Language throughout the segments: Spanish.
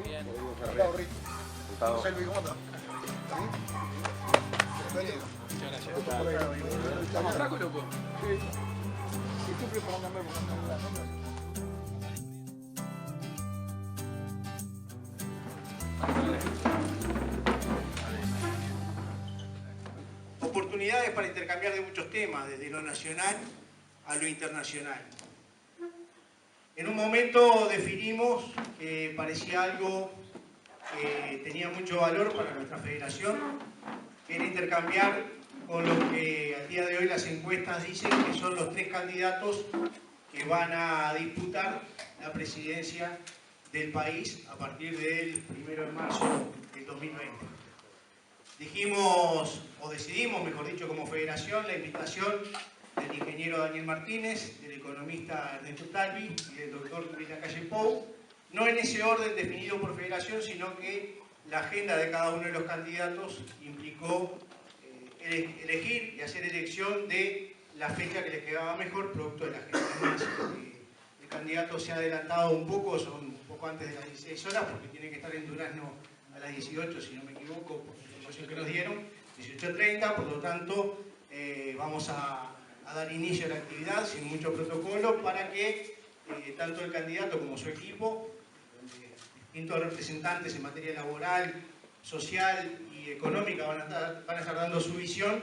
Bien. Gustavo. José Luis, ¿cómo estás? Bienvenido. Muchas gracias. ¿Estamos atraco, loco? Sí. Y tú preparándome Oportunidades para intercambiar de muchos temas, desde lo nacional a lo internacional. En un momento definimos que parecía algo que tenía mucho valor para nuestra federación, que era intercambiar con lo que al día de hoy las encuestas dicen que son los 3 candidatos que van a disputar la presidencia del país a partir del 1 de marzo del 2020. Dijimos, o decidimos, mejor dicho, como federación, la invitación del ingeniero Daniel Martínez, del economista Ernesto Talvi y del doctor Luis Lacalle Pou, no en ese orden definido por federación, sino que la agenda de cada uno de los candidatos implicó elegir y hacer elección de la fecha que les quedaba mejor, producto de la agenda. Además, el candidato se ha adelantado un poco, son un poco antes de las 16 horas, porque tiene que estar en Durazno a las 18, si no me equivoco, por la información que nos dieron, 18:30, por lo tanto, vamos a dar inicio a la actividad sin mucho protocolo para que tanto el candidato como su equipo, distintos representantes en materia laboral, social y económica van a estar dando su visión,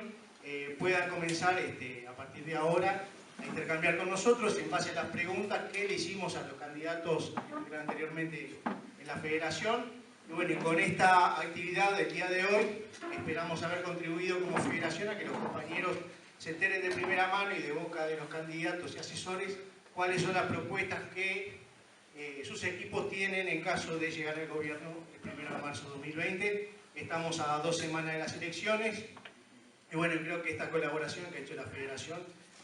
puedan comenzar a partir de ahora a intercambiar con nosotros en base a las preguntas que le hicimos a los candidatos que eran anteriormente en la federación. Y bueno, y con esta actividad del día de hoy esperamos haber contribuido como federación a que los compañeros se enteren de primera mano y de boca de los candidatos y asesores cuáles son las propuestas que sus equipos tienen en caso de llegar al gobierno el 1 de marzo de 2020. Estamos a 2 semanas de las elecciones y bueno, creo que esta colaboración que ha hecho la federación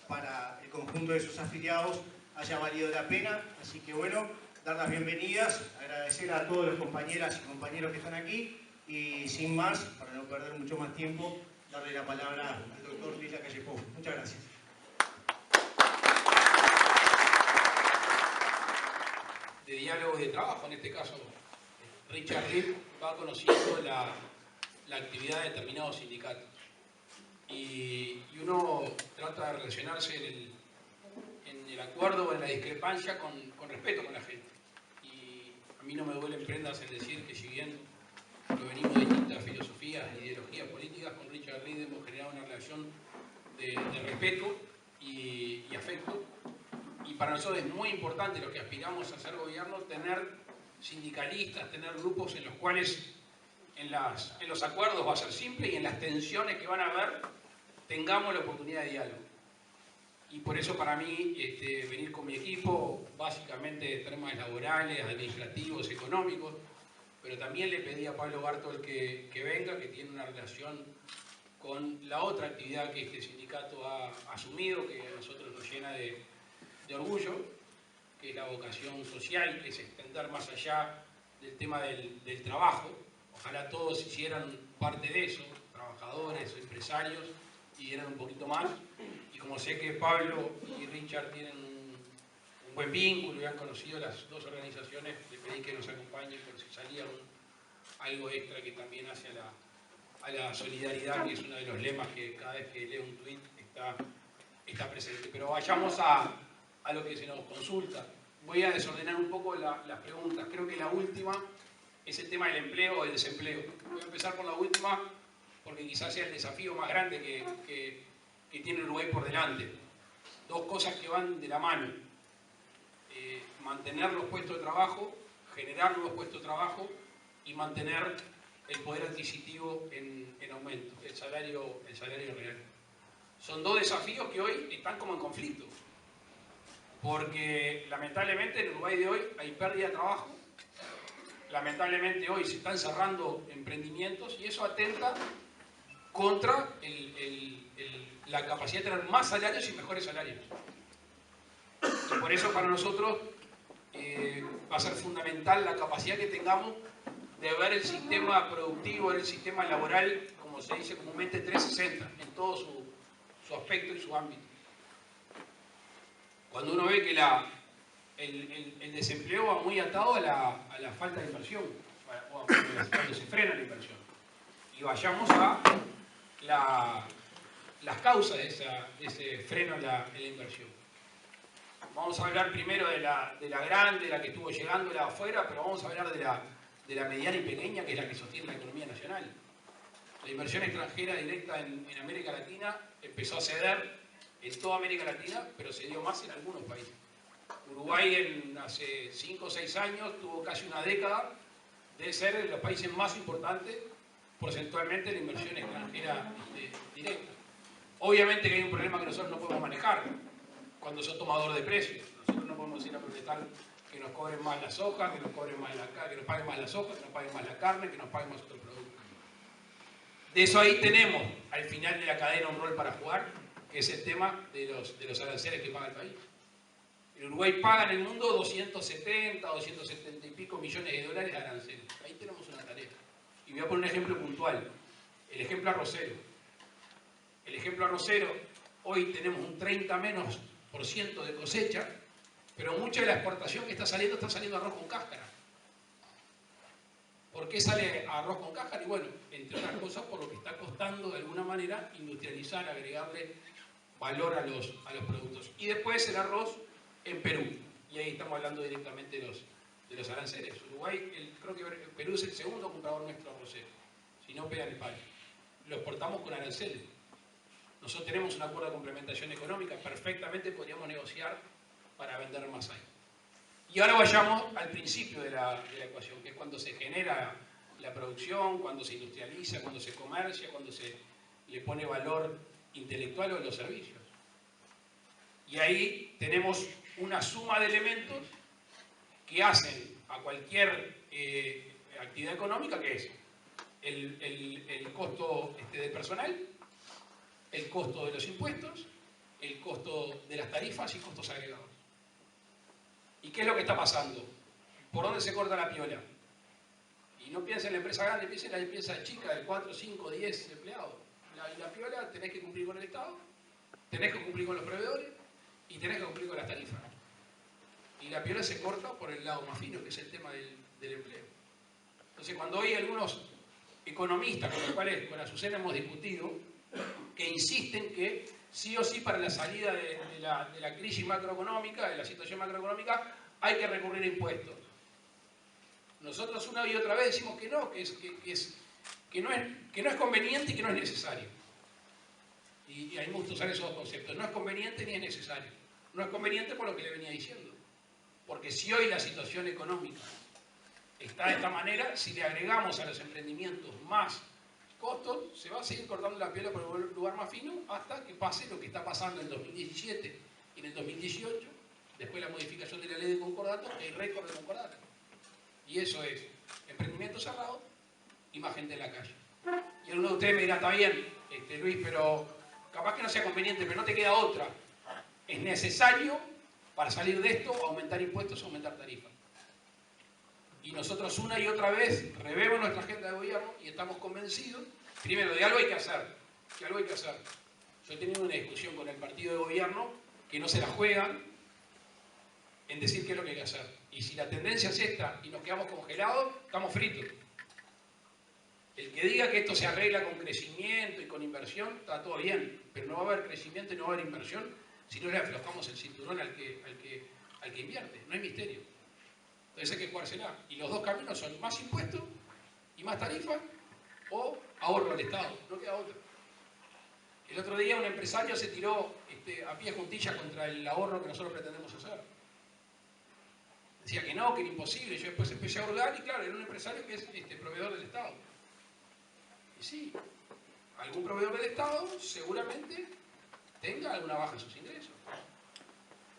para el conjunto de sus afiliados haya valido la pena. Así que bueno, dar las bienvenidas, agradecer a todos los compañeras y compañeros que están aquí y sin más, para no perder mucho más tiempo, darle la palabra al doctor Luis Lacalle Pou. Muchas gracias. De diálogo y de trabajo, en este caso, Richard Reed va conociendo la actividad de determinados sindicatos. Y uno trata de relacionarse en el acuerdo o en la discrepancia con respeto con la gente. Y a mí no me duelen prendas en decir que si bien provenimos de distintas filosofías e ideologías políticas, con Richard Reed hemos generado una relación de respeto y afecto. Y para nosotros es muy importante, los que aspiramos a ser gobierno, tener sindicalistas, tener grupos en los cuales en los acuerdos va a ser simple y en las tensiones que van a haber tengamos la oportunidad de diálogo. Y por eso para mí venir con mi equipo, básicamente de temas laborales, administrativos, económicos, pero también le pedí a Pablo Bartol que venga, que tiene una relación con la otra actividad que este sindicato ha asumido, que a nosotros nos llena de orgullo, que es la vocación social, que es extender más allá del tema del trabajo. Ojalá todos hicieran parte de eso, trabajadores, empresarios, y dieran un poquito más. Y como sé que Pablo y Richard tienen un buen vínculo y han conocido las dos organizaciones, le pedí que nos acompañen por si salía algo extra que también hace a la solidaridad, que es uno de los lemas que cada vez que leo un tuit está presente. Pero vayamos a lo que se nos consulta. Voy a desordenar un poco las preguntas. Creo que la última es el tema del empleo o el desempleo. Voy a empezar por la última porque quizás sea el desafío más grande que tiene Uruguay por delante. Dos cosas que van de la mano. Mantener los puestos de trabajo, generar nuevos puestos de trabajo y mantener el poder adquisitivo en aumento, el salario real. Son dos desafíos que hoy están como en conflicto. Porque lamentablemente en el Uruguay de hoy hay pérdida de trabajo, lamentablemente hoy se están cerrando emprendimientos y eso atenta contra la capacidad de tener más salarios y mejores salarios. Y por eso para nosotros va a ser fundamental la capacidad que tengamos de ver el sistema productivo, ver el sistema laboral, como se dice comúnmente, 360, en todo su aspecto y su ámbito. Cuando uno ve que el desempleo va muy atado a la falta de inversión, o cuando se frena la inversión. Y vayamos a las causas de ese freno en la inversión. Vamos a hablar primero de la grande, la que estuvo llegando, la de afuera, pero vamos a hablar de la mediana y pequeña, que es la que sostiene la economía nacional. La inversión extranjera directa en América Latina empezó a ceder en toda América Latina, pero se dio más en algunos países. Uruguay hace 5 o 6 años tuvo casi una década de ser de los países más importantes porcentualmente de la inversión extranjera directa. Obviamente que hay un problema que nosotros no podemos manejar cuando sos tomador de precios. Nosotros no podemos ir a protestar que nos cobren más la soja, que nos cobren más que nos paguen más la soja, que nos paguen más la carne, que nos paguen más otros productos. De eso ahí tenemos al final de la cadena un rol para jugar, que es el tema de los aranceles que paga el país. En Uruguay paga en el mundo 270, 270 y pico millones de dólares de aranceles. Ahí tenemos una tarea. Y voy a poner un ejemplo puntual. El ejemplo arrocero. El ejemplo arrocero, hoy tenemos un 30% de cosecha, pero mucha de la exportación que está saliendo arroz con cáscara. ¿Por qué sale arroz con cáscara? Y bueno, entre otras cosas por lo que está costando de alguna manera industrializar, agregarle valor a los productos. Y después el arroz en Perú. Y ahí estamos hablando directamente de los aranceles. Uruguay, creo que Perú es el segundo comprador nuestro arrocero. Si no pegan el palo. Lo exportamos con aranceles. Nosotros tenemos un acuerdo de complementación económica. Perfectamente podríamos negociar para vender más ahí. Y ahora vayamos al principio de la ecuación, que es cuando se genera la producción, cuando se industrializa, cuando se comercia, cuando se le pone valor intelectual a los servicios. Y ahí tenemos una suma de elementos que hacen a cualquier actividad económica, que es el costo del personal, el costo de los impuestos, el costo de las tarifas y costos agregados. ¿Y qué es lo que está pasando? ¿Por dónde se corta la piola? Y no piensa en la empresa grande, piensa en la empresa chica de 4, 5, 10 empleados. La piola tenés que cumplir con el Estado, tenés que cumplir con los proveedores y tenés que cumplir con las tarifas. Y la piola se corta por el lado más fino, que es el tema del empleo. Entonces, cuando hay algunos economistas con los cuales con Azucena hemos discutido, que insisten que sí o sí para la salida de la crisis macroeconómica, de la situación macroeconómica, hay que recurrir a impuestos. Nosotros una y otra vez decimos que no, que no es conveniente y que no es necesario. Y a mí me gusta usar esos dos conceptos. No es conveniente ni es necesario. No es conveniente por lo que le venía diciendo. Porque si hoy la situación económica está de esta manera, si le agregamos a los emprendimientos más costos, se va a seguir cortando la piola por el lugar más fino hasta que pase lo que está pasando en el 2017 y en el 2018, después la modificación de la ley de concordato, el récord de concordato. Y eso es emprendimiento cerrado y más gente en la calle. Y alguno de ustedes me dirá, está bien, Luis, pero capaz que no sea conveniente, pero no te queda otra. Es necesario, para salir de esto, aumentar impuestos, aumentar tarifas. Y nosotros una y otra vez revemos nuestra agenda de gobierno y estamos convencidos, primero, de algo hay que hacer. Yo he tenido una discusión con el partido de gobierno que no se la juegan en decir qué es lo que hay que hacer. Y si la tendencia es esta y nos quedamos congelados, estamos fritos. El que diga que esto se arregla con crecimiento y con inversión, está todo bien, pero no va a haber crecimiento y no va a haber inversión si no le aflojamos el cinturón al que invierte. No hay misterio. Entonces hay que jugársela. Y los dos caminos son más impuestos y más tarifas o ahorro al Estado. No queda otro. El otro día un empresario se tiró a pie juntillas contra el ahorro que nosotros pretendemos hacer. Decía que no, que era imposible. Yo después empecé a hurgar y claro, era un empresario que es proveedor del Estado. Y sí, algún proveedor del Estado seguramente tenga alguna baja en sus ingresos.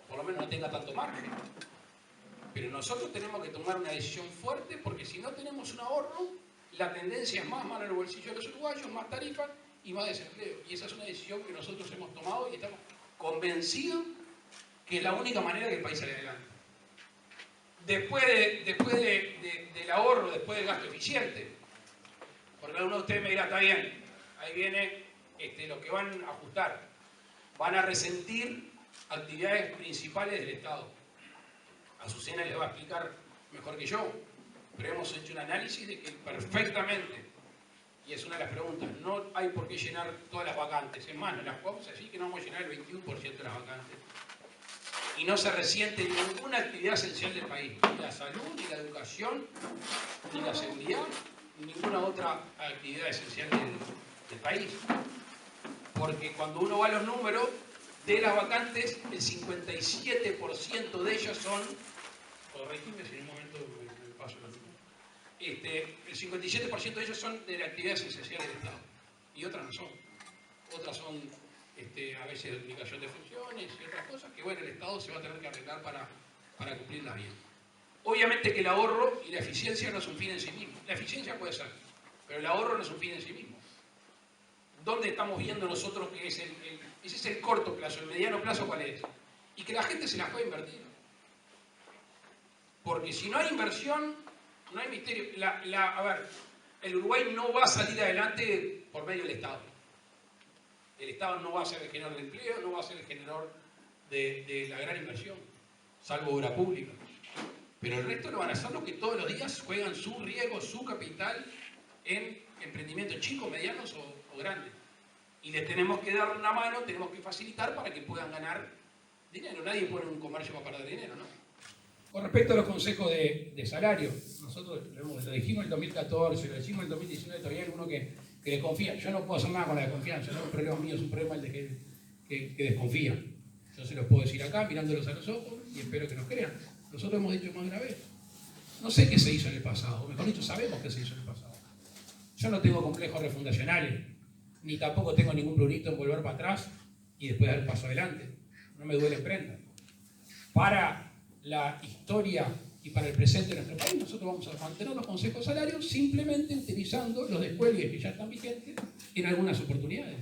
Por lo menos no tenga tanto margen. Pero nosotros tenemos que tomar una decisión fuerte porque si no tenemos un ahorro, la tendencia es más mano en el bolsillo de los uruguayos, más tarifas y más desempleo. Y esa es una decisión que nosotros hemos tomado y estamos convencidos que es la única manera que el país sale adelante. Después del ahorro, después del gasto eficiente, porque alguno de ustedes me dirá, está bien, ahí viene los que van a ajustar, van a resentir actividades principales del Estado. Azucena les va a explicar mejor que yo, pero hemos hecho un análisis de que perfectamente, y es una de las preguntas, no hay por qué llenar todas las vacantes. Es más, las vamos a decir que no vamos a llenar el 21% de las vacantes. Y no se resiente ninguna actividad esencial del país, ni la salud, ni la educación, ni la seguridad, ni ninguna otra actividad esencial del país. Porque cuando uno va a los números de las vacantes, el 57% de ellas son, corregime si en un momento me paso los números, el 57% de ellas son de la actividad esencial del Estado, y otras no son. Otras son a veces duplicación de funciones y otras cosas que, bueno, el Estado se va a tener que arreglar para cumplirlas bien. Obviamente que el ahorro y la eficiencia no es un fin en sí mismo. La eficiencia puede ser, pero el ahorro no es un fin en sí mismo. ¿Dónde estamos viendo nosotros que ese es el corto plazo? ¿El mediano plazo cuál es? Y que la gente se las pueda invertir. Porque si no hay inversión, no hay misterio. A ver, el Uruguay no va a salir adelante por medio del Estado. El Estado no va a ser el generador de empleo, no va a ser el generador de la gran inversión, salvo obra pública. Pero el resto lo van a hacer los que todos los días juegan su riesgo, su capital en emprendimientos chicos, medianos o grandes. Y les tenemos que dar una mano, tenemos que facilitar para que puedan ganar dinero. Nadie pone un comercio para perder dinero, ¿no? Con respecto a los consejos de salario, nosotros lo dijimos en el 2014, lo dijimos en el 2019, todavía hay alguno que desconfía. Yo no puedo hacer nada con la desconfianza, no es un problema mío, es un problema el de que desconfía. Yo se los puedo decir acá, mirándolos a los ojos, y espero que nos crean. Nosotros hemos dicho más de una vez. No sé qué se hizo en el pasado, o mejor dicho, sabemos qué se hizo en el pasado. Yo no tengo complejos refundacionales, ni tampoco tengo ningún prurito en volver para atrás y después dar el paso adelante. No me duele prenda. Para la historia y para el presente de nuestro país, nosotros vamos a mantener los consejos salarios simplemente utilizando los descuelgues que ya están vigentes en algunas oportunidades.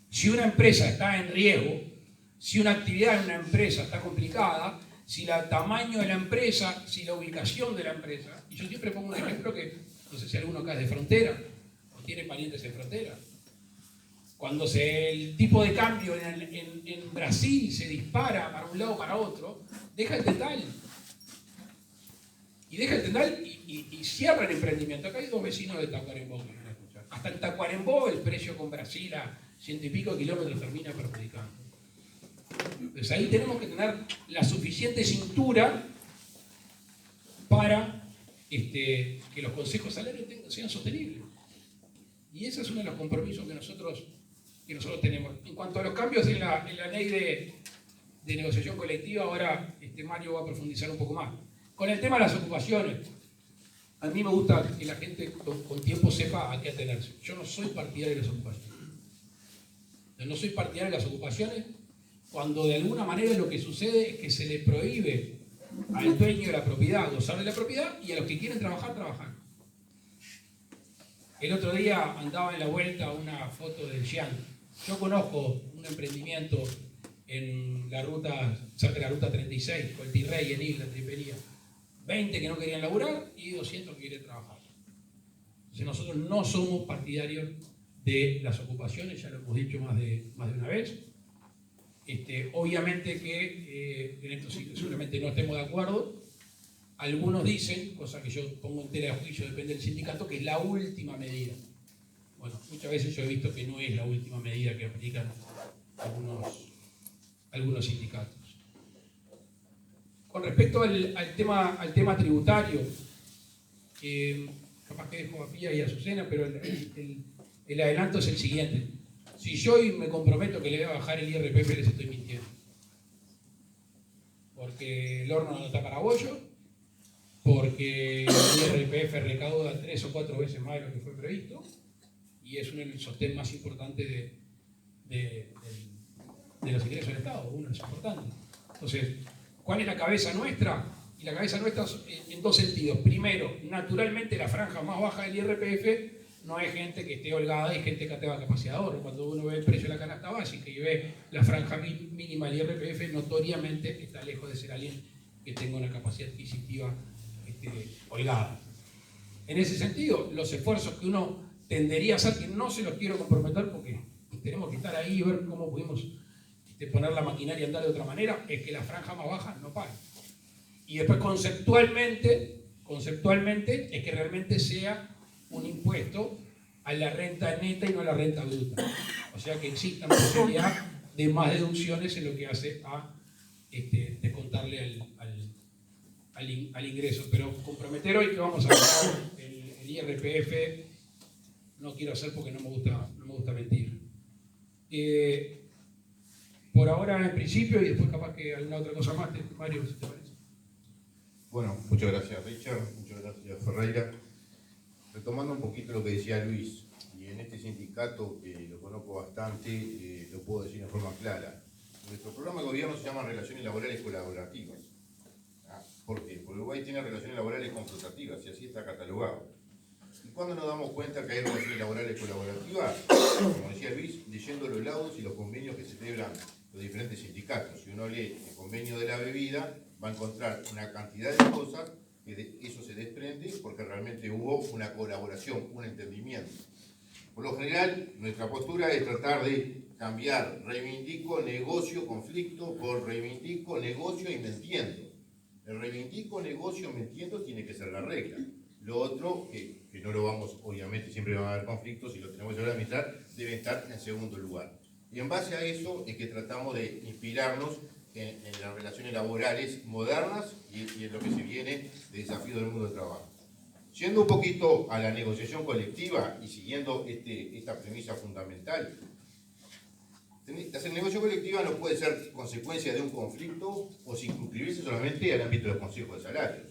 Si una empresa está en riesgo, si una actividad en una empresa está complicada, si el tamaño de la empresa, si la ubicación de la empresa, y yo siempre pongo un ejemplo que no sé si alguno acá es de frontera o tiene parientes en frontera. Cuando el tipo de cambio en Brasil se dispara para un lado o para otro, deja el tendal. Y deja el tendal y cierra el emprendimiento. Acá hay dos vecinos de Tacuarembó que van a escuchar. Hasta en Tacuarembó el precio con Brasil a 100 y pico kilómetros termina perjudicando. Entonces ahí tenemos que tener la suficiente cintura para que los consejos salarios sean sostenibles. Y ese es uno de los compromisos que nosotros tenemos. En cuanto a los cambios en la ley de negociación colectiva, ahora Mario va a profundizar un poco más. Con el tema de las ocupaciones, a mí me gusta que la gente con tiempo sepa a qué atenerse. Yo no soy partidario de las ocupaciones. No soy partidario de las ocupaciones cuando de alguna manera lo que sucede es que se le prohíbe al dueño de la propiedad gozar de la propiedad y a los que quieren trabajar, trabajar. El otro día andaba en la vuelta una foto del Xi'an. Yo conozco un emprendimiento en la ruta, cerca de la ruta 36, con el Tirrey en Isla, Tripería. 20 que no querían laburar y 200 que quieren trabajar. Entonces nosotros no somos partidarios de las ocupaciones, ya lo hemos dicho más de una vez. Obviamente que en esto sí, seguramente no estemos de acuerdo. Algunos dicen, cosa que yo pongo en tela de juicio, depende del sindicato, que es la última medida. Bueno, muchas veces yo he visto que no es la última medida que aplican algunos sindicatos. Con respecto al tema tributario, capaz que dejo a Pía y a Azucena, pero el adelanto es el siguiente. Si yo hoy me comprometo que le voy a bajar el IRPF, les estoy mintiendo. Porque el horno no está para bollo, porque el IRPF recauda 3 o 4 veces más de lo que fue previsto, y es uno de los sostén más importantes de los ingresos del Estado, uno de los importantes. Entonces, ¿cuál es la cabeza nuestra? Y la cabeza nuestra en dos sentidos. Primero, naturalmente la franja más baja del IRPF no es gente que esté holgada, es gente que tenga capacidad de ahorro. Cuando uno ve el precio de la canasta básica y ve la franja mínima del IRPF, notoriamente está lejos de ser alguien que tenga una capacidad adquisitiva holgada. En ese sentido, los esfuerzos que uno tendería a hacer, que no se los quiero comprometer porque tenemos que estar ahí y ver cómo podemos poner la maquinaria a andar de otra manera, es que la franja más baja no pague. Y después conceptualmente es que realmente sea un impuesto a la renta neta y no a la renta bruta. O sea que exista posibilidad de más deducciones en lo que hace a descontarle al ingreso. Pero comprometer hoy que vamos a pagar el IRPF no quiero hacer porque no me gusta mentir. Por ahora en principio y después capaz que alguna otra cosa más, Mario, si te parece. Bueno, muchas gracias Richard, muchas gracias Ferreira. Retomando un poquito lo que decía Luis, y en este sindicato que lo conozco bastante, lo puedo decir en forma clara. Nuestro programa de gobierno se llama Relaciones Laborales Colaborativas. ¿Por qué? Porque Uruguay tiene relaciones laborales confrontativas y así está catalogado. ¿Y cuándo nos damos cuenta que hay relaciones laborales colaborativas? Como decía Luis, leyendo los laudos y los convenios que celebran los diferentes sindicatos. Si uno lee el convenio de la bebida, va a encontrar una cantidad de cosas que de eso se desprende porque realmente hubo una colaboración, un entendimiento. Por lo general, nuestra postura es tratar de cambiar reivindico, negocio, conflicto por reivindico, negocio y me entiendo. El reivindico, negocio, me entiendo tiene que ser la regla. Lo otro, que no lo vamos, obviamente siempre va a haber conflictos y lo tenemos que administrar, debe estar en segundo lugar. Y en base a eso es que tratamos de inspirarnos en las relaciones laborales modernas y en lo que se viene de desafío del mundo del trabajo. Yendo un poquito a la negociación colectiva y siguiendo esta premisa fundamental, la negociación colectiva no puede ser consecuencia de un conflicto o circunscribirse solamente al ámbito de los consejos de salarios.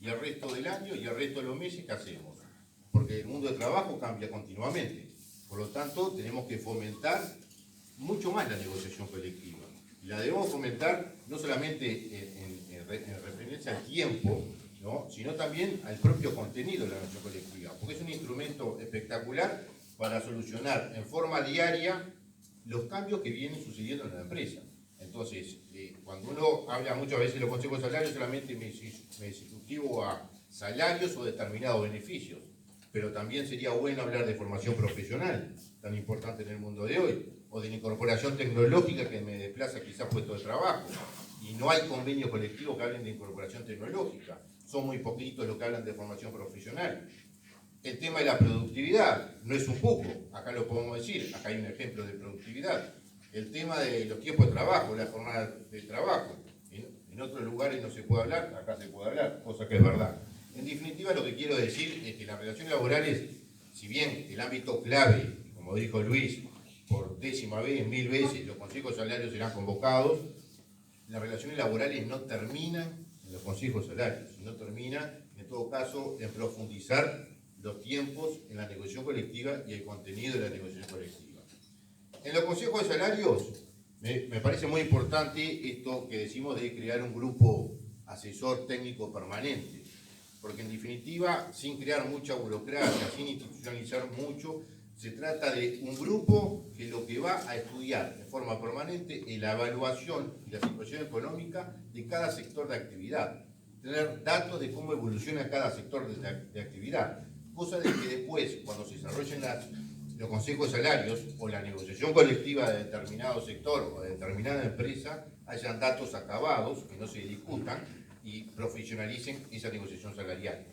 Y el resto del año y el resto de los meses, ¿qué hacemos? Porque el mundo del trabajo cambia continuamente. Por lo tanto, tenemos que fomentar mucho más la negociación colectiva. Y la debemos fomentar no solamente en referencia al tiempo, ¿no?, sino también al propio contenido de la negociación colectiva, porque es un instrumento espectacular para solucionar en forma diaria los cambios que vienen sucediendo en la empresa. Entonces, cuando uno habla muchas veces de los consejos de salarios, solamente me circunscribo a salarios o determinados beneficios, pero también sería bueno hablar de formación profesional, tan importante en el mundo de hoy, o de la incorporación tecnológica que me desplaza quizás puesto de trabajo. Y no hay convenios colectivos que hablen de incorporación tecnológica, son muy poquitos los que hablan de formación profesional. El tema de la productividad no es un cupo, acá lo podemos decir, acá hay un ejemplo de productividad. El tema de los tiempos de trabajo, la jornada de trabajo, en otros lugares no se puede hablar, acá se puede hablar, cosa que es verdad. En definitiva, lo que quiero decir es que las relaciones laborales, si bien el ámbito clave, como dijo Luis, por 10ª vez, 1000 veces, los consejos salarios serán convocados, las relaciones laborales no terminan en los consejos salarios, sino terminan, en todo caso, en profundizar los tiempos en la negociación colectiva y el contenido de la negociación colectiva. En los consejos de salarios, me parece muy importante esto que decimos de crear un grupo asesor técnico permanente, porque en definitiva, sin crear mucha burocracia, sin institucionalizar mucho, se trata de un grupo que lo que va a estudiar de forma permanente es la evaluación y la situación económica de cada sector de actividad, tener datos de cómo evoluciona cada sector de actividad, cosa de que después, cuando se desarrollen los consejos de salarios o la negociación colectiva de determinado sector o de determinada empresa, hayan datos acabados, que no se discutan y profesionalicen esa negociación salarial.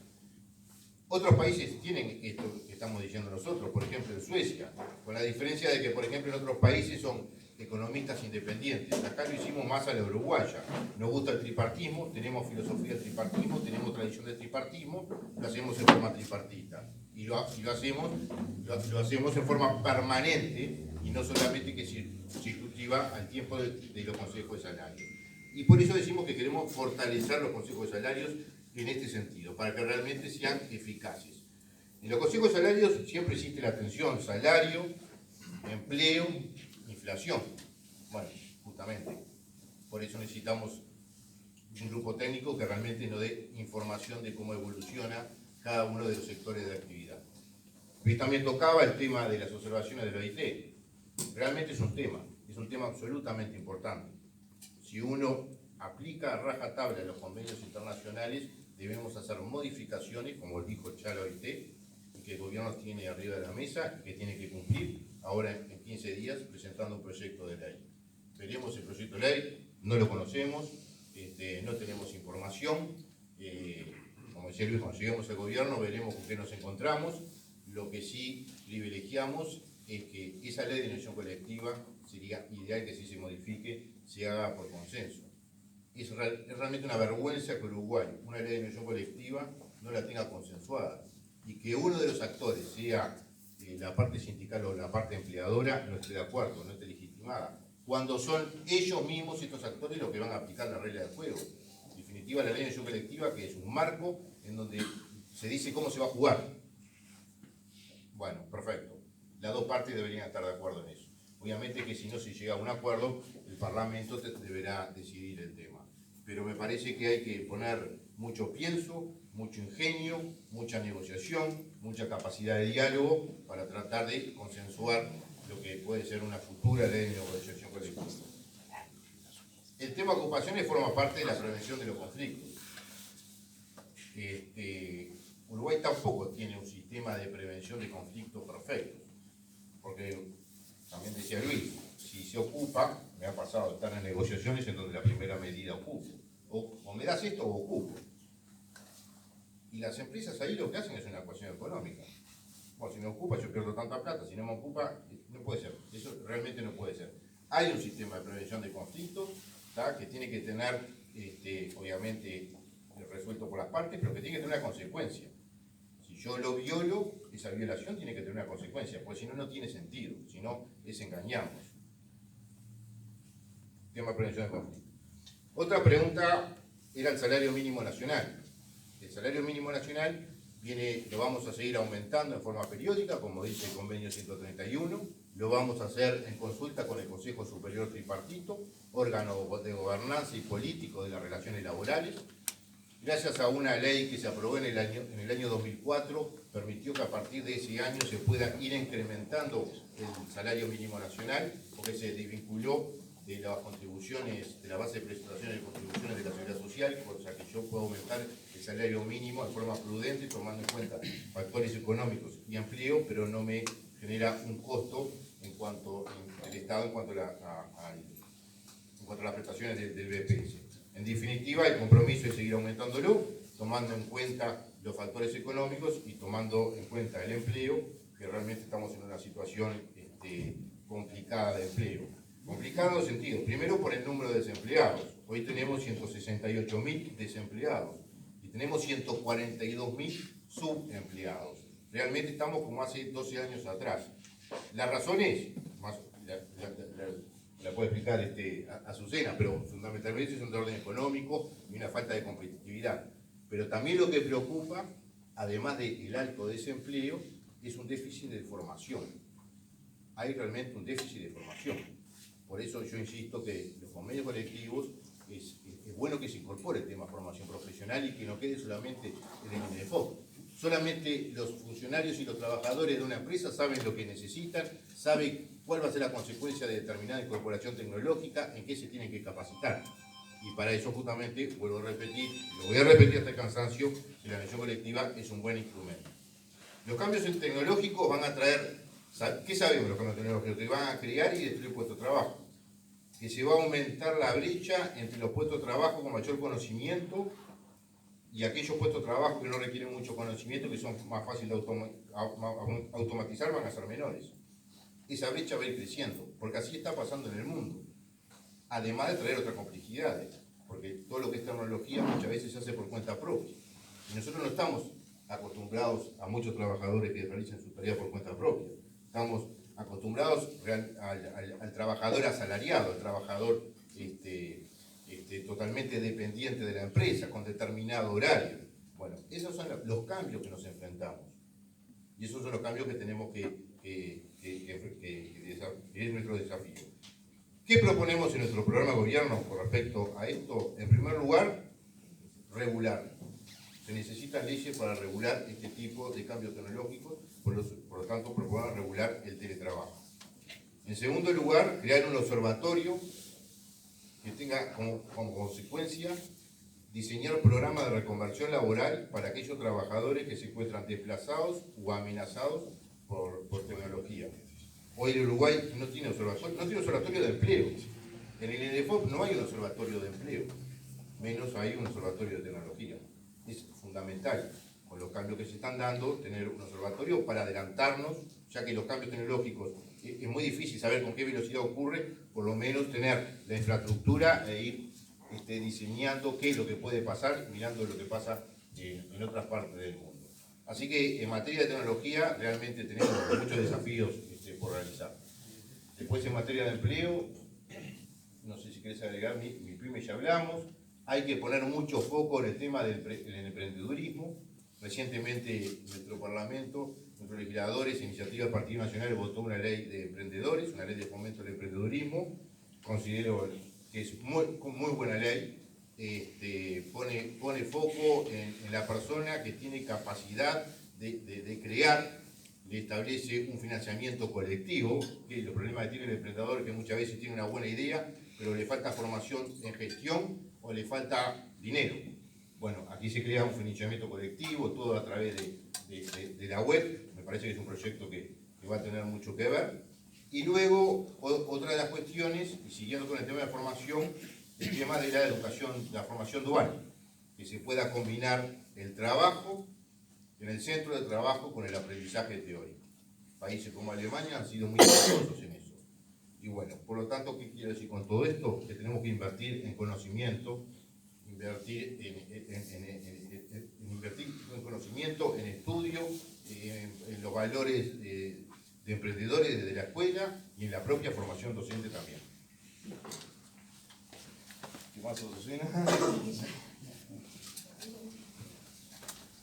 Otros países tienen esto que estamos diciendo nosotros, por ejemplo en Suecia, con la diferencia de que, por ejemplo, en otros países son economistas independientes. Acá lo hicimos más a la uruguaya. Nos gusta el tripartismo, tenemos filosofía del tripartismo, tenemos tradición del tripartismo, lo hacemos en forma tripartita. Y lo hacemos en forma permanente y no solamente que circunscriba al tiempo de los consejos de salarios. Y por eso decimos que queremos fortalecer los consejos de salarios en este sentido, para que realmente sean eficaces. En los consejos de salarios siempre existe la tensión salario, empleo, inflación. Bueno, justamente, por eso necesitamos un grupo técnico que realmente nos dé información de cómo evoluciona cada uno de los sectores de actividad. Luis también tocaba el tema de las observaciones de la OIT. Realmente es un tema absolutamente importante. Si uno aplica a rajatabla los convenios internacionales, debemos hacer modificaciones, como dijo ya la OIT, y que el gobierno tiene arriba de la mesa y que tiene que cumplir ahora en 15 días presentando un proyecto de ley. Veremos el proyecto de ley, no lo conocemos, no tenemos información. Como decía Luis, cuando lleguemos al gobierno veremos con qué nos encontramos. Lo que sí privilegiamos es que esa ley de negociación colectiva sería ideal que si se modifique, se haga por consenso. Es realmente una vergüenza que Uruguay, una ley de negociación colectiva, no la tenga consensuada. Y que uno de los actores sea la parte sindical o la parte empleadora no esté de acuerdo, no esté legitimada. Cuando son ellos mismos, estos actores, los que van a aplicar la regla del juego. En definitiva, la ley de negociación colectiva, que es un marco en donde se dice cómo se va a jugar. Bueno, perfecto. Las dos partes deberían estar de acuerdo en eso. Obviamente que si no se llega a un acuerdo, el Parlamento deberá decidir el tema. Pero me parece que hay que poner mucho pienso, mucho ingenio, mucha negociación, mucha capacidad de diálogo para tratar de consensuar lo que puede ser una futura ley de negociación colectiva. El tema ocupaciones forma parte de la prevención de los conflictos. Uruguay tampoco tiene un sistema de prevención de conflictos perfecto, porque también decía Luis, si se ocupa, me ha pasado estar en negociaciones en donde la primera medida ocupo, o me das esto o ocupo. Y las empresas ahí lo que hacen es una ecuación económica. Bueno, si me ocupa yo pierdo tanta plata, si no me ocupa, no puede ser, eso realmente no puede ser. Hay un sistema de prevención de conflictos, ¿tá?, que tiene que tener, obviamente, resuelto por las partes, pero que tiene que tener una consecuencia. Si yo lo violo, esa violación tiene que tener una consecuencia, porque si no, no tiene sentido, si no, es engañamos. Tema de prevención de conflictos. Otra pregunta era el salario mínimo nacional. El salario mínimo nacional lo vamos a seguir aumentando en forma periódica, como dice el convenio 131, lo vamos a hacer en consulta con el Consejo Superior Tripartito, órgano de gobernanza y político de las relaciones laborales. Gracias a una ley que se aprobó en el año 2004, permitió que a partir de ese año se pueda ir incrementando el salario mínimo nacional, porque se desvinculó de las contribuciones, de la base de prestaciones de contribuciones de la Seguridad Social, o sea que yo puedo aumentar el salario mínimo de forma prudente, tomando en cuenta factores económicos y empleo, pero no me genera un costo en cuanto al Estado, en cuanto a las prestaciones del BPS. En definitiva, el compromiso es seguir aumentándolo, tomando en cuenta los factores económicos y tomando en cuenta el empleo, que realmente estamos en una situación complicada de empleo. Complicado en dos sentidos. Primero, por el número de desempleados. Hoy tenemos 168.000 desempleados y tenemos 142.000 subempleados. Realmente estamos como hace 12 años atrás. La razón es, la puede explicar Azucena, pero fundamentalmente es un orden económico y una falta de competitividad. Pero también lo que preocupa, además del alto desempleo, es un déficit de formación. Hay realmente un déficit de formación. Por eso yo insisto que los convenios colectivos es bueno que se incorpore el tema formación profesional y que no quede solamente en el INDEFOP. Solamente los funcionarios y los trabajadores de una empresa saben lo que necesitan, saben cuál va a ser la consecuencia de determinada incorporación tecnológica, en qué se tienen que capacitar. Y para eso justamente, vuelvo a repetir, lo voy a repetir hasta el cansancio, que la negociación colectiva es un buen instrumento. Los cambios tecnológicos van a traer, ¿qué sabemos los cambios tecnológicos? Que van a crear y destruir puestos de trabajo. Que se va a aumentar la brecha entre los puestos de trabajo con mayor conocimiento y aquellos puestos de trabajo que no requieren mucho conocimiento, que son más fáciles de automatizar, van a ser menores. Esa brecha va a ir creciendo, porque así está pasando en el mundo. Además de traer otras complejidades, porque todo lo que es tecnología muchas veces se hace por cuenta propia. Y nosotros no estamos acostumbrados a muchos trabajadores que realizan su tarea por cuenta propia. Estamos acostumbrados al trabajador asalariado, al trabajador totalmente dependiente de la empresa, con determinado horario. Bueno, esos son los cambios que nos enfrentamos. Y esos son los cambios que tenemos que es nuestro desafío. ¿Qué proponemos en nuestro programa de gobierno con respecto a esto? En primer lugar, regular. Se necesitan leyes para regular este tipo de cambios tecnológicos, por lo tanto proponemos regular el teletrabajo. En segundo lugar, crear un observatorio que tenga como consecuencia diseñar programas de reconversión laboral para aquellos trabajadores que se encuentran desplazados o amenazados por tecnología. Hoy el Uruguay no tiene observatorio de empleo. En el INDEFOP no hay un observatorio de empleo. menos hay un observatorio de tecnología. Es fundamental, con los cambios que se están dando, tener un observatorio para adelantarnos, ya que los cambios tecnológicos es muy difícil saber con qué velocidad ocurre, por lo menos tener la infraestructura e ir diseñando qué es lo que puede pasar, mirando lo que pasa en otras partes del mundo. Así que en materia de tecnología realmente tenemos muchos desafíos por realizar. Después en materia de empleo, no sé si querés agregar, mi prima ya hablamos, hay que poner mucho foco en el tema del emprendedurismo. Recientemente nuestro Parlamento, nuestros legisladores, iniciativa del Partido Nacional votó una ley de emprendedores, una ley de fomento del emprendedurismo. Considero que es muy buena ley. Pone foco en la persona que tiene capacidad de crear, le establece un financiamiento colectivo, que los problemas que tiene el emprendedor es que muchas veces tiene una buena idea, pero le falta formación en gestión o le falta dinero. Bueno, aquí se crea un financiamiento colectivo, todo a través de la web. Me parece que es un proyecto que va a tener mucho que ver. Y luego, otra de las cuestiones, y siguiendo con el tema de formación, el tema de la educación, la formación dual, que se pueda combinar el trabajo en el centro de trabajo con el aprendizaje teórico. Países como Alemania han sido muy exitosos en eso. Y bueno, por lo tanto, ¿qué quiero decir con todo esto? Que tenemos que invertir en conocimiento, invertir en conocimiento, en estudio, en los valores de emprendedores desde la escuela y en la propia formación docente también. ¿Qué más, Azucena?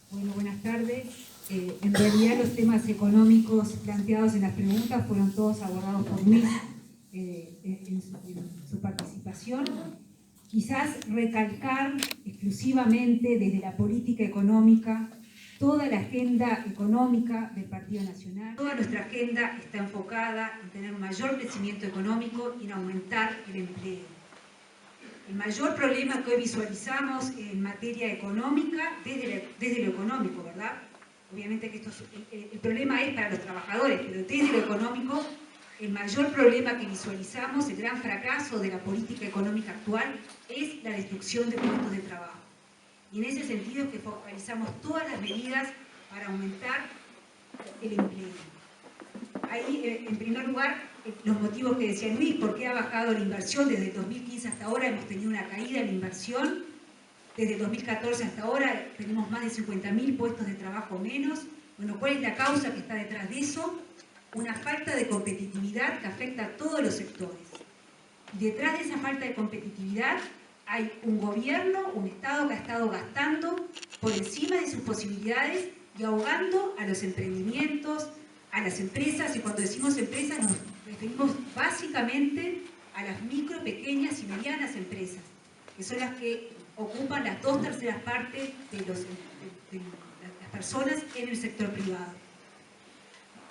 Bueno, buenas tardes. En realidad los temas económicos planteados en las preguntas fueron todos abordados por Luis en su participación. Quizás recalcar exclusivamente desde la política económica toda la agenda económica del Partido Nacional. Toda nuestra agenda está enfocada en tener mayor crecimiento económico y en aumentar el empleo. El mayor problema que hoy visualizamos en materia económica, desde lo económico, ¿verdad? Obviamente que el problema es para los trabajadores, pero desde lo económico, el mayor problema que visualizamos, el gran fracaso de la política económica actual, es la destrucción de puestos de trabajo. Y en ese sentido es que focalizamos todas las medidas para aumentar el empleo. Ahí, en primer lugar, los motivos que decía Luis, por qué ha bajado la inversión desde el 2015 hasta ahora, hemos tenido una caída en la inversión, desde el 2014 hasta ahora tenemos más de 50.000 puestos de trabajo menos. Bueno, ¿cuál es la causa que está detrás de eso? Una falta de competitividad que afecta a todos los sectores. Y detrás de esa falta de competitividad hay un gobierno, un Estado que ha estado gastando por encima de sus posibilidades y ahogando a los emprendimientos, a las empresas, y cuando decimos empresas nos referimos básicamente a las micro, pequeñas y medianas empresas, que son las que ocupan las 2/3 partes de las personas en el sector privado.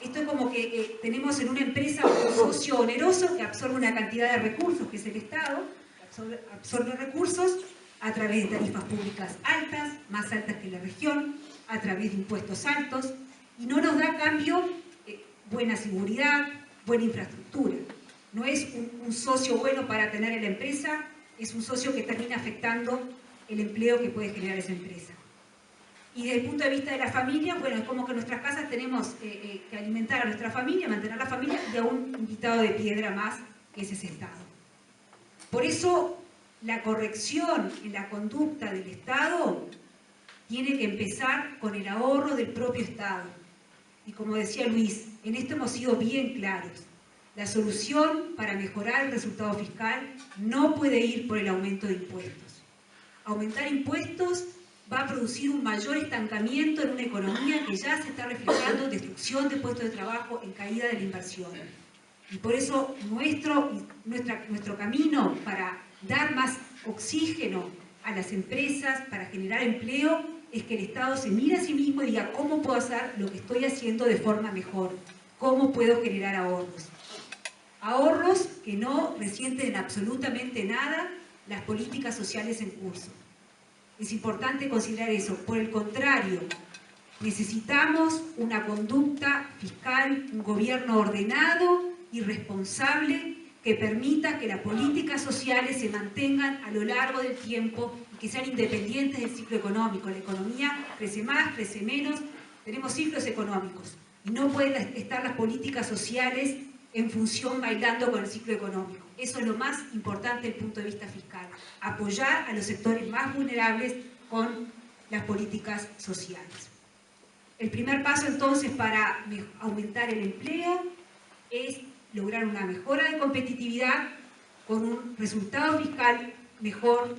Esto es como que tenemos en una empresa un socio oneroso que absorbe una cantidad de recursos, que es el Estado, absorbe recursos a través de tarifas públicas altas, más altas que la región, a través de impuestos altos, y no nos da a cambio buena seguridad, buena infraestructura. No es un socio bueno para tener en la empresa, es un socio que termina afectando el empleo que puede generar esa empresa. Y desde el punto de vista de la familia, bueno, es como que en nuestras casas tenemos que alimentar a nuestra familia, mantener a la familia y a un invitado de piedra más, que es ese Estado. Por eso, la corrección en la conducta del Estado tiene que empezar con el ahorro del propio Estado. Y como decía Luis, en esto hemos sido bien claros. La solución para mejorar el resultado fiscal no puede ir por el aumento de impuestos. Aumentar impuestos va a producir un mayor estancamiento en una economía que ya se está reflejando en destrucción de puestos de trabajo, en caída de la inversión. Y por eso nuestro camino para dar más oxígeno a las empresas, para generar empleo, es que el Estado se mire a sí mismo y diga cómo puedo hacer lo que estoy haciendo de forma mejor, cómo puedo generar ahorros. Ahorros que no resienten en absolutamente nada las políticas sociales en curso. Es importante considerar eso. Por el contrario, necesitamos una conducta fiscal, un gobierno ordenado y responsable que permita que las políticas sociales se mantengan a lo largo del tiempo y que sean independientes del ciclo económico. La economía crece más, crece menos, tenemos ciclos económicos. Y no pueden estar las políticas sociales en función bailando con el ciclo económico. Eso es lo más importante desde el punto de vista fiscal. Apoyar a los sectores más vulnerables con las políticas sociales. El primer paso entonces para aumentar el empleo es lograr una mejora de competitividad con un resultado fiscal mejor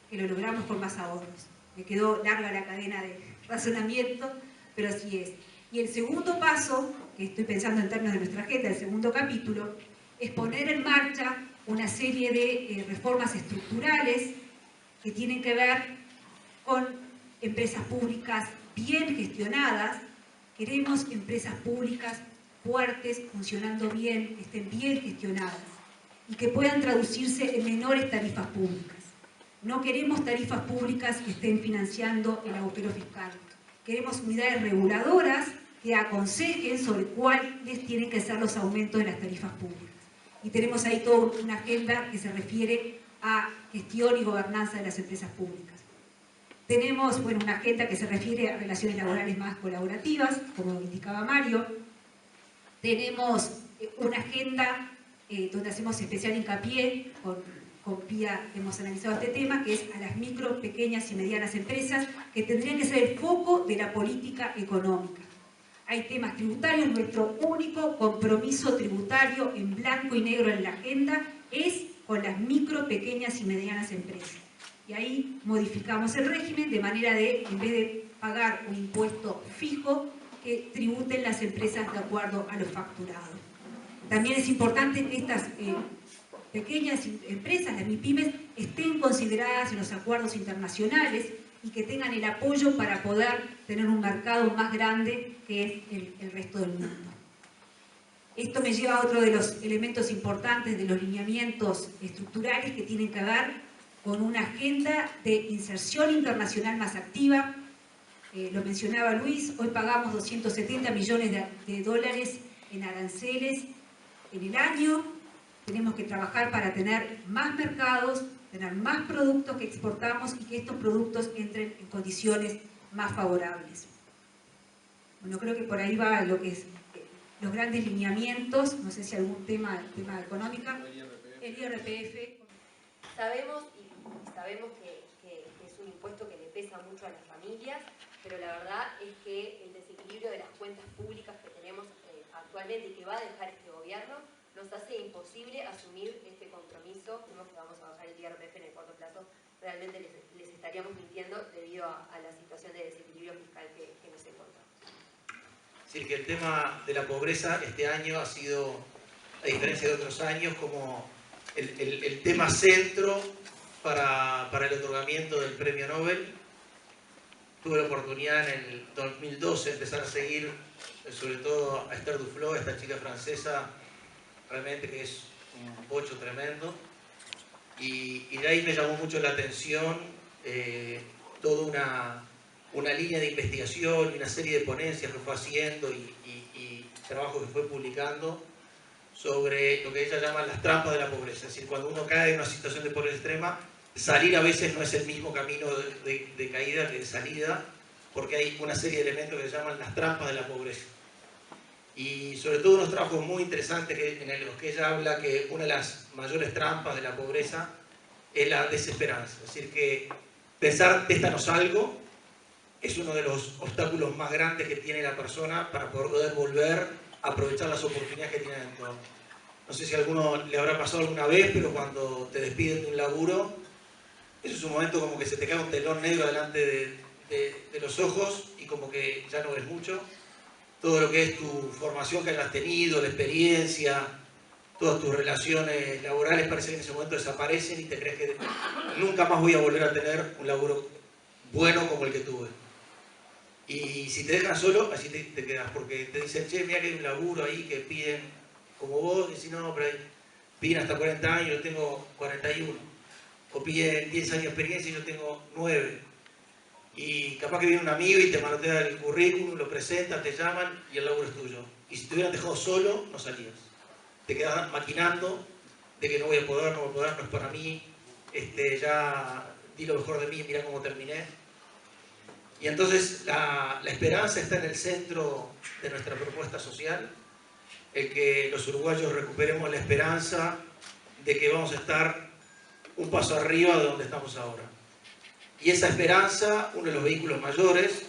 que lo logramos con más ahorros. Me quedó larga la cadena de razonamiento, pero así es. Y el segundo paso, que estoy pensando en términos de nuestra agenda, el segundo capítulo, es poner en marcha una serie de reformas estructurales que tienen que ver con empresas públicas bien gestionadas. Queremos empresas públicas fuertes, funcionando bien, que estén bien gestionadas y que puedan traducirse en menores tarifas públicas. No queremos tarifas públicas que estén financiando el agujero fiscal. Queremos unidades reguladoras que aconsejen sobre cuáles tienen que ser los aumentos de las tarifas públicas. Y tenemos ahí toda una agenda que se refiere a gestión y gobernanza de las empresas públicas. Tenemos una agenda que se refiere a relaciones laborales más colaborativas, como indicaba Mario. Tenemos una agenda donde hacemos especial hincapié, con Pía hemos analizado este tema, que es a las micro, pequeñas y medianas empresas, que tendrían que ser el foco de la política económica. Hay temas tributarios, nuestro único compromiso tributario en blanco y negro en la agenda es con las micro, pequeñas y medianas empresas. Y ahí modificamos el régimen de manera de, en vez de pagar un impuesto fijo, que tributen las empresas de acuerdo a lo facturado. También es importante que estas pequeñas empresas, las MIPYMES, estén consideradas en los acuerdos internacionales y que tengan el apoyo para poder tener un mercado más grande que es el resto del mundo. Esto me lleva a otro de los elementos importantes de los lineamientos estructurales que tienen que ver con una agenda de inserción internacional más activa. Lo mencionaba Luis, hoy pagamos 270 millones de dólares en aranceles en el año. Tenemos que trabajar para tener más mercados, tener más productos que exportamos y que estos productos entren en condiciones más favorables. Bueno, creo que por ahí va lo que es los grandes lineamientos. No sé si algún tema económico. El IRPF. Sabemos que es un impuesto que le pesa mucho a las familias, pero la verdad es que el desequilibrio de las cuentas públicas que tenemos actualmente y que va a dejar este gobierno nos hace imposible asumir este compromiso. Creemos que vamos a bajar el IRPF en el corto plazo. Realmente les estaríamos mintiendo debido a la situación de desequilibrio fiscal que nos encontramos. Es decir, que el tema de la pobreza este año ha sido, a diferencia de otros años, como el tema centro para el otorgamiento del premio Nobel. Tuve la oportunidad en el 2012 de empezar a seguir, sobre todo a Esther Duflo, esta chica francesa, realmente que es un bocho tremendo. Y de ahí me llamó mucho la atención toda una línea de investigación y una serie de ponencias que fue haciendo y trabajos que fue publicando sobre lo que ella llama las trampas de la pobreza. Es decir, cuando uno cae en una situación de pobreza extrema, salir a veces no es el mismo camino de caída que de salida, porque hay una serie de elementos que se llaman las trampas de la pobreza. Y sobre todo unos trabajos muy interesantes en los que ella habla que una de las mayores trampas de la pobreza es la desesperanza. Es decir, que pensar téstanos algo es uno de los obstáculos más grandes que tiene la persona para poder volver a aprovechar las oportunidades que tiene en el entorno. No sé si a alguno le habrá pasado alguna vez, pero cuando te despiden de un laburo, eso es un momento como que se te cae un telón negro delante de los ojos y como que ya no ves mucho. Todo lo que es tu formación que hayas tenido, la experiencia, todas tus relaciones laborales parece que en ese momento desaparecen y te crees que nunca más voy a volver a tener un laburo bueno como el que tuve. Y si te dejan solo, así te quedas, porque te dicen, che, mira que hay un laburo ahí que piden como vos, y si no, pero piden hasta 40 años, yo tengo 41. O piden 10 años de experiencia y yo tengo 9. Y capaz que viene un amigo y te manotea el currículum, lo presentan, te llaman y el laburo es tuyo. Y si te hubieran dejado solo, no salías. Te quedas maquinando de que no voy a poder, no es para mí, ya di lo mejor de mí, mira cómo terminé. Y entonces la esperanza está en el centro de nuestra propuesta social, el que los uruguayos recuperemos la esperanza de que vamos a estar un paso arriba de donde estamos ahora. Y esa esperanza, uno de los vehículos mayores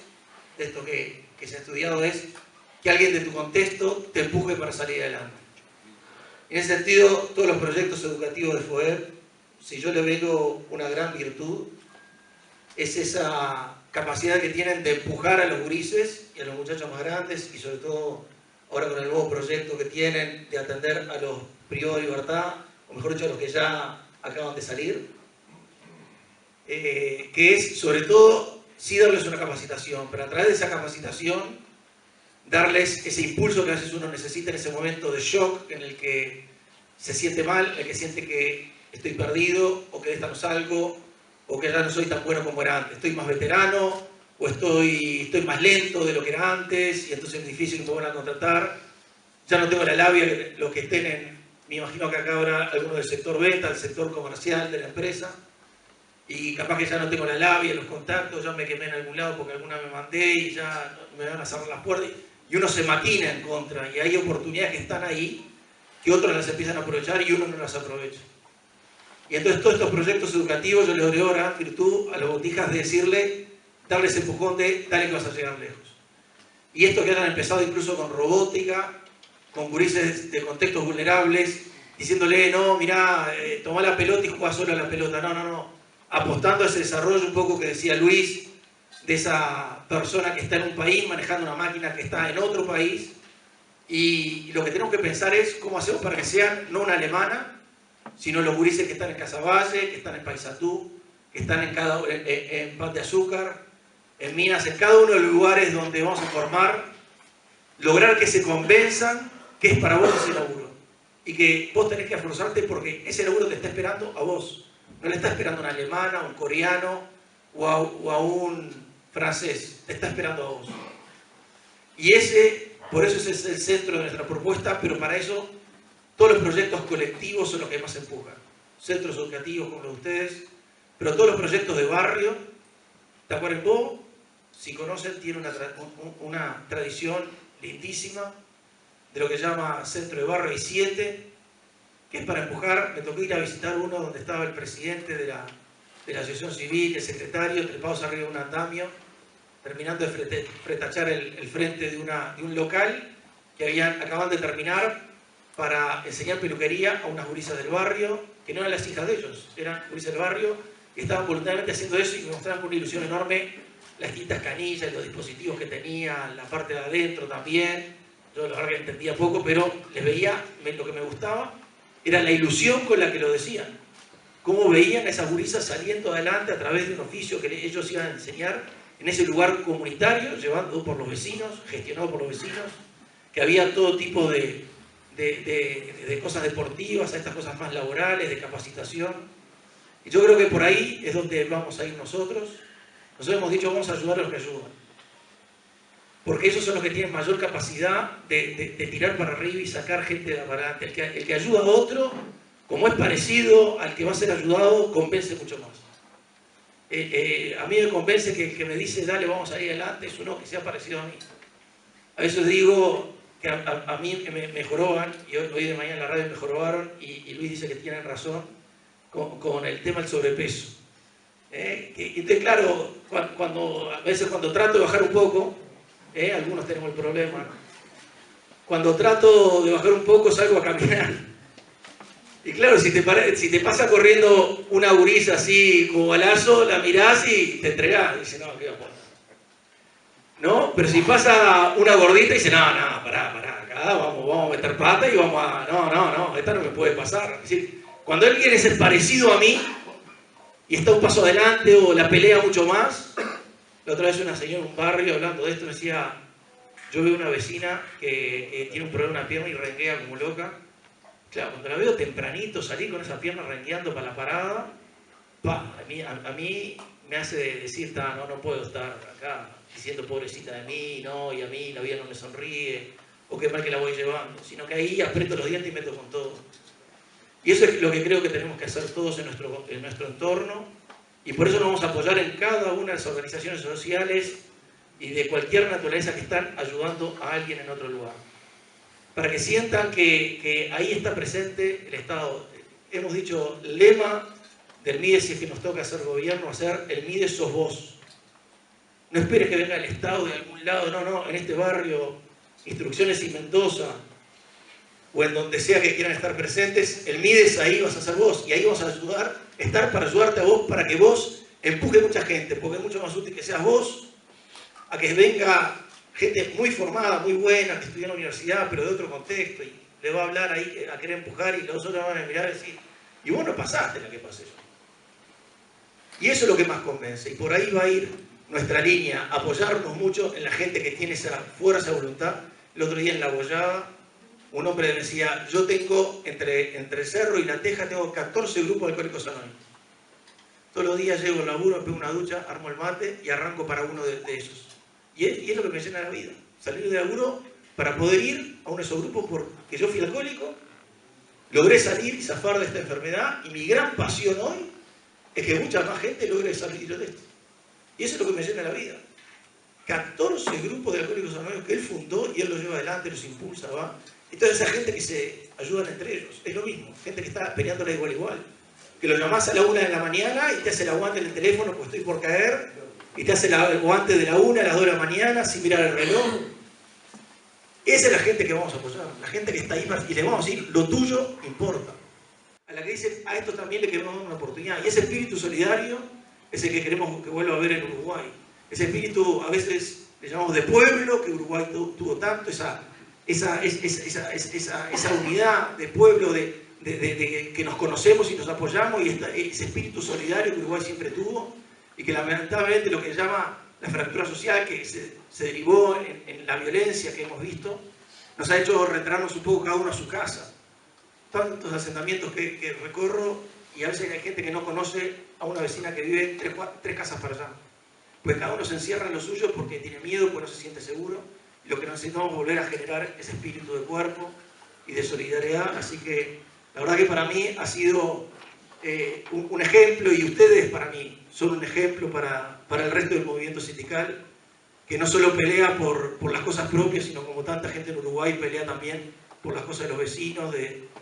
de esto que se ha estudiado, es que alguien de tu contexto te empuje para salir adelante. En ese sentido, todos los proyectos educativos de FOER, si yo le veo una gran virtud, es esa capacidad que tienen de empujar a los gurises y a los muchachos más grandes, y sobre todo ahora con el nuevo proyecto que tienen de atender a los privados de libertad, o mejor dicho, a los que ya acaban de salir, que es sobre todo sí darles una capacitación, pero a través de esa capacitación darles ese impulso que a veces uno necesita en ese momento de shock en el que se siente mal, en el que siente que estoy perdido, o que de esta no salgo, o que ya no soy tan bueno como era antes, estoy más veterano, o estoy más lento de lo que era antes, y entonces es difícil que me van a contratar, ya no tengo la labia, los que estén en, me imagino que acá habrá algunos del sector venta, del sector comercial de la empresa, y capaz que ya no tengo la labia, los contactos, ya me quemé en algún lado porque alguna me mandé y ya me van a cerrar las puertas, y uno se maquina en contra, y hay oportunidades que están ahí, que otros las empiezan a aprovechar y uno no las aprovecha. Y entonces todos estos proyectos educativos yo les doy ahora virtud a los botijas de decirle, darles empujón de, dale que vas a llegar lejos. Y esto que hayan empezado incluso con robótica, con gurises de contextos vulnerables, diciéndole, no, mirá, tomá la pelota y juega solo a la pelota. No, no, no. Apostando a ese desarrollo un poco que decía Luis, de esa persona que está en un país manejando una máquina que está en otro país. Y lo que tenemos que pensar es cómo hacemos para que sean no una alemana, sino los gurises que están en Casaballe, que están en Paysatú, que están en Pan de Azúcar, en Minas, en cada uno de los lugares donde vamos a formar, lograr que se convenzan que es para vos ese laburo. Y que vos tenés que esforzarte porque ese laburo te está esperando a vos. No le está esperando a una alemana, a un coreano o a un francés. Te está esperando a vos. Y por eso ese es el centro de nuestra propuesta, pero para eso todos los proyectos colectivos son los que más empujan. Centros educativos como los de ustedes, pero todos los proyectos de barrio. Tacuarembó, si conocen, tiene una tradición lindísima de lo que se llama Centro de Barrio I7, que es para empujar. Me tocó ir a visitar uno donde estaba el presidente de la Asociación Civil, el secretario, trepados arriba de un andamio, terminando de fretachar el frente de un local que acaban de terminar para enseñar peluquería a unas gurisas del barrio, que no eran las hijas de ellos, eran gurisas del barrio, que estaban voluntariamente haciendo eso y me mostraban con una ilusión enorme las distintas canillas, los dispositivos que tenían, la parte de adentro también. Yo la verdad que entendía poco, pero les veía, lo que me gustaba era la ilusión con la que lo decían. Cómo veían a esas gurisas saliendo adelante a través de un oficio que ellos iban a enseñar en ese lugar comunitario, llevado por los vecinos, gestionado por los vecinos, que había todo tipo de cosas deportivas, a estas cosas más laborales, de capacitación. Y yo creo que por ahí es donde vamos a ir nosotros. Nosotros hemos dicho, vamos a ayudar a los que ayudan. Porque esos son los que tienen mayor capacidad de tirar para arriba y sacar gente de adelante. El que ayuda a otro, como es parecido al que va a ser ayudado, convence mucho más. A mí me convence que el que me dice, dale, vamos a ir adelante, es uno que sea parecido a mí. A veces digo que a mí me joroban, y hoy de mañana en la radio me jorobaron, y Luis dice que tienen razón, con el tema del sobrepeso. Entonces, claro, a veces cuando trato de bajar un poco, algunos tenemos el problema, ¿no? Cuando trato de bajar un poco salgo a caminar. Y claro, si te pasa corriendo una gurisa así como balazo, la mirás y te entregás. Y dice, no, ¿qué va a poner? ¿No? Pero si pasa una gordita y dice, no, pará, acá vamos a meter pata y vamos a... No, esta no me puede pasar. Es decir, cuando él quiere ser parecido a mí y está un paso adelante o la pelea mucho más. La otra vez una señora en un barrio hablando de esto me decía, yo veo una vecina que tiene un problema en una pierna y renguea como loca. Claro, cuando la veo tempranito salir con esa pierna rengueando para la parada, a mí me hace decir, no puedo estar acá diciendo pobrecita de mí, no, y a mí la vida no me sonríe, o qué mal que la voy llevando, sino que ahí aprieto los dientes y meto con todo. Y eso es lo que creo que tenemos que hacer todos en nuestro entorno, y Y por eso nos vamos a apoyar en cada una de las organizaciones sociales y de cualquier naturaleza que están ayudando a alguien en otro lugar. Para que sientan que ahí está presente el Estado. Hemos dicho, el lema del MIDE, si es que nos toca hacer gobierno, hacer el MIDE sos vos. No esperes que venga el Estado de algún lado, no, en este barrio, Instrucciones y Mendoza, o en donde sea que quieran estar presentes, el MIDE es ahí, vas a ser vos, y ahí vamos a estar para ayudarte a vos, para que vos empuje mucha gente, porque es mucho más útil que seas vos, a que venga gente muy formada, muy buena, que estudia en la universidad, pero de otro contexto, y le va a hablar ahí, a querer empujar, y los otros van a mirar y decir, y vos no pasaste la que pasé yo. Y eso es lo que más convence, y por ahí va a ir nuestra línea, apoyarnos mucho en la gente que tiene esa fuerza de voluntad. El otro día en La Bollada, un hombre me decía, yo tengo, entre el Cerro y La Teja, tengo 14 grupos de Alcohólicos Anónimos. Todos los días llego al laburo, me pego una ducha, armo el mate y arranco para uno de esos. Y es lo que me llena la vida, salir de laburo para poder ir a uno de esos grupos, porque yo fui alcohólico, logré salir y zafar de esta enfermedad, y mi gran pasión hoy es que mucha más gente logre salir de esto. Y eso es lo que me llena la vida. 14 grupos de Alcohólicos Anónimos que él fundó y él los lleva adelante, los impulsa, va. Y toda esa gente que se ayudan entre ellos, es lo mismo, gente que está peleándola igual a igual. Que lo llamás a la 1 de la mañana y te hace el aguante en el teléfono porque estoy por caer, y te hace el aguante de la 1 a las 2 de la mañana sin mirar el reloj. Esa es la gente que vamos a apoyar, la gente que está ahí y le vamos a decir, lo tuyo importa. A la que dicen, a esto también le queremos dar una oportunidad. Y ese espíritu solidario es el que queremos que vuelva a ver en Uruguay. Ese espíritu, a veces le llamamos de pueblo, que Uruguay tuvo tanto, esa unidad de pueblo, de que nos conocemos y nos apoyamos, y ese espíritu solidario que Uruguay siempre tuvo, y que lamentablemente lo que llama la fractura social, que se derivó en la violencia que hemos visto, nos ha hecho retirarnos un poco cada uno a su casa. Tantos asentamientos que recorro, y a veces hay gente que no conoce a una vecina que vive tres casas para allá. Pues cada uno se encierra en lo suyo porque tiene miedo, porque no se siente seguro. Y lo que necesitamos es volver a generar ese espíritu de cuerpo y de solidaridad. Así que la verdad que para mí ha sido un ejemplo, y ustedes para mí son un ejemplo para el resto del movimiento sindical, que no solo pelea por las cosas propias, sino como tanta gente en Uruguay pelea también por las cosas de los vecinos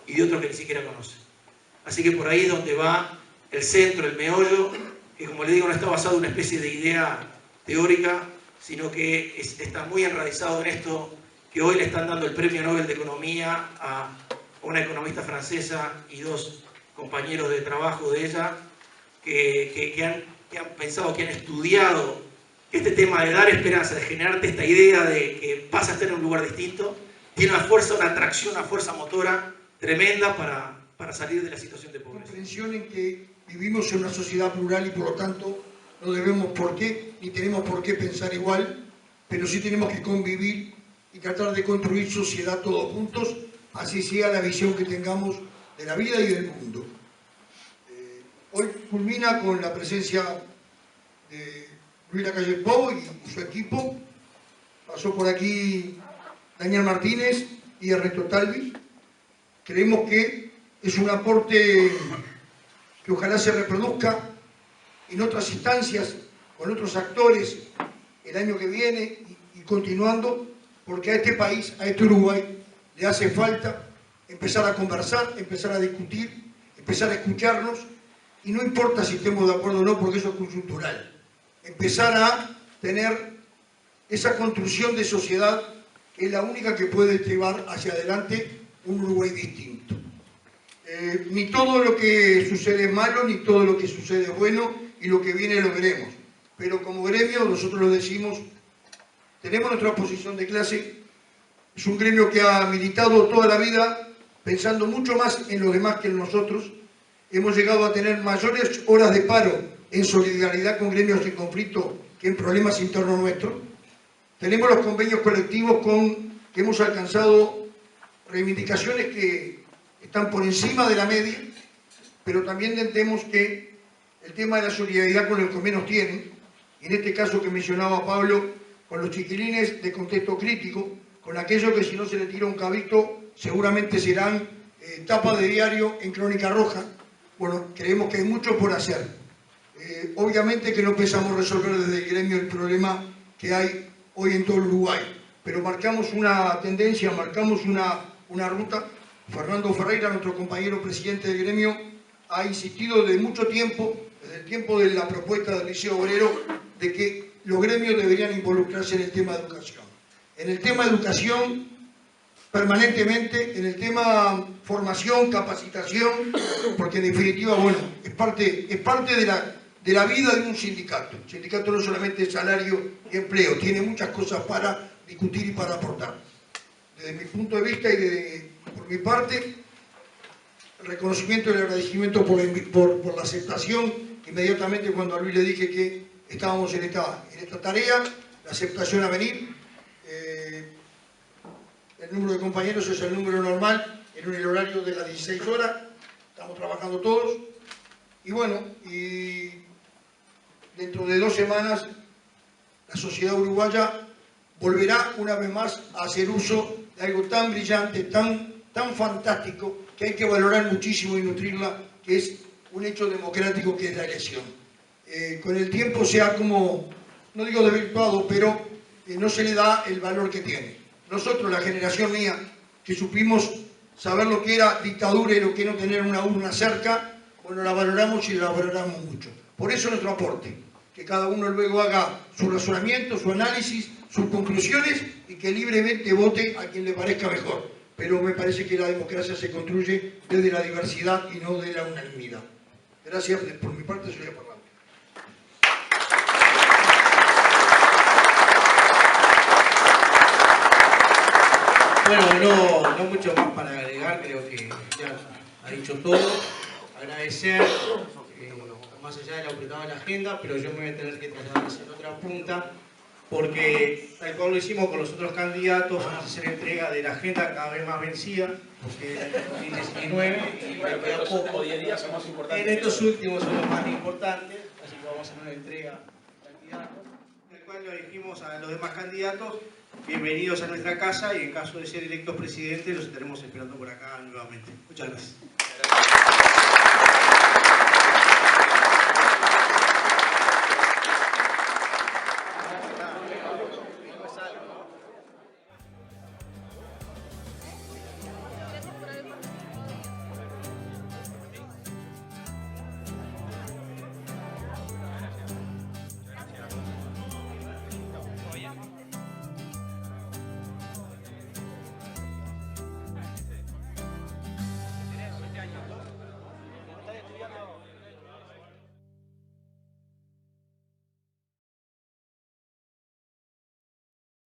y de otros que ni siquiera conocen. Así que por ahí es donde va el centro, el meollo, que como les digo no está basado en una especie de idea teórica, sino que está muy enraizado en esto, que hoy le están dando el Premio Nobel de Economía a una economista francesa y 2 compañeros de trabajo de ella, que han pensado, que han estudiado este tema de dar esperanza, de generarte esta idea de que vas a estar en un lugar distinto, tiene una fuerza, una atracción, una fuerza motora tremenda para salir de la situación de pobreza. Comprensión en que vivimos en una sociedad plural y por lo tanto no debemos ni tenemos por qué pensar igual, pero sí tenemos que convivir y tratar de construir sociedad todos juntos, así sea la visión que tengamos de la vida y del mundo. Hoy culmina con la presencia de Luis Lacalle Pou y su equipo. Pasó por aquí Daniel Martínez y Ernesto Talvi. Creemos que es un aporte que ojalá se reproduzca en otras instancias, con otros actores, el año que viene y continuando, porque a este país, a este Uruguay, le hace falta empezar a conversar, empezar a discutir, empezar a escucharnos, y no importa si estemos de acuerdo o no, porque eso es coyuntural. Empezar a tener esa construcción de sociedad que es la única que puede llevar hacia adelante un Uruguay distinto. Ni todo lo que sucede es malo, ni todo lo que sucede es bueno, y lo que viene lo veremos. Pero como gremio, nosotros lo decimos, tenemos nuestra posición de clase, es un gremio que ha militado toda la vida pensando mucho más en los demás que en nosotros. Hemos llegado a tener mayores horas de paro en solidaridad con gremios en conflicto que en problemas internos nuestros. Tenemos los convenios colectivos que hemos alcanzado reivindicaciones que están por encima de la media, pero también entendemos que el tema de la solidaridad con los que menos tienen, y en este caso que mencionaba Pablo, con los chiquilines de contexto crítico, con aquellos que si no se les tira un cabito seguramente serán tapa de diario en Crónica Roja. Bueno, creemos que hay mucho por hacer. Obviamente que no pensamos resolver desde el gremio el problema que hay hoy en todo el Uruguay, pero marcamos una tendencia, marcamos una ruta. Fernando Ferreira, nuestro compañero presidente del gremio, ha insistido desde mucho tiempo, desde el tiempo de la propuesta del Liceo Obrero, de que los gremios deberían involucrarse en el tema de educación. En el tema de educación, permanentemente, en el tema formación, capacitación, porque en definitiva, bueno, es parte de la vida de un sindicato. El sindicato no solamente es salario y empleo, tiene muchas cosas para discutir y para aportar. Desde mi punto de vista y por mi parte, el reconocimiento y el agradecimiento por la aceptación. Inmediatamente cuando a Luis le dije que estábamos en esta tarea, la aceptación a venir. El número de compañeros es el número normal, en el horario de las 16 horas, estamos trabajando todos. Y bueno, y dentro de 2 semanas la sociedad uruguaya volverá una vez más a hacer uso de algo tan brillante, tan fantástico, que hay que valorar muchísimo y nutrirla, que es un hecho democrático, que es la elección. Con el tiempo se ha como, no digo desvirtuado, pero no se le da el valor que tiene. Nosotros, la generación mía, que supimos saber lo que era dictadura y lo que no tener una urna cerca, bueno, la valoramos y la valoramos mucho. Por eso nuestro aporte, que cada uno luego haga su razonamiento, su análisis, sus conclusiones y que libremente vote a quien le parezca mejor. Pero me parece que la democracia se construye desde la diversidad y no de la unanimidad. Gracias, por mi parte, señor Parlando. Bueno, no mucho más para agregar, creo que ya ha dicho todo. Agradecer, más allá de lo apretado de la agenda, pero yo me voy a tener que trasladar hacia otra punta, porque tal cual lo hicimos con los otros candidatos, vamos a hacer entrega de la agenda cada vez más vencida, porque en 19 y bueno, pero estos últimos 10 días son más importantes. En estos últimos son los más importantes, así que vamos a hacer una entrega de candidatos, tal cual lo dijimos a los demás candidatos. Bienvenidos a nuestra casa y en caso de ser electos presidentes los estaremos esperando por acá nuevamente. Muchas gracias.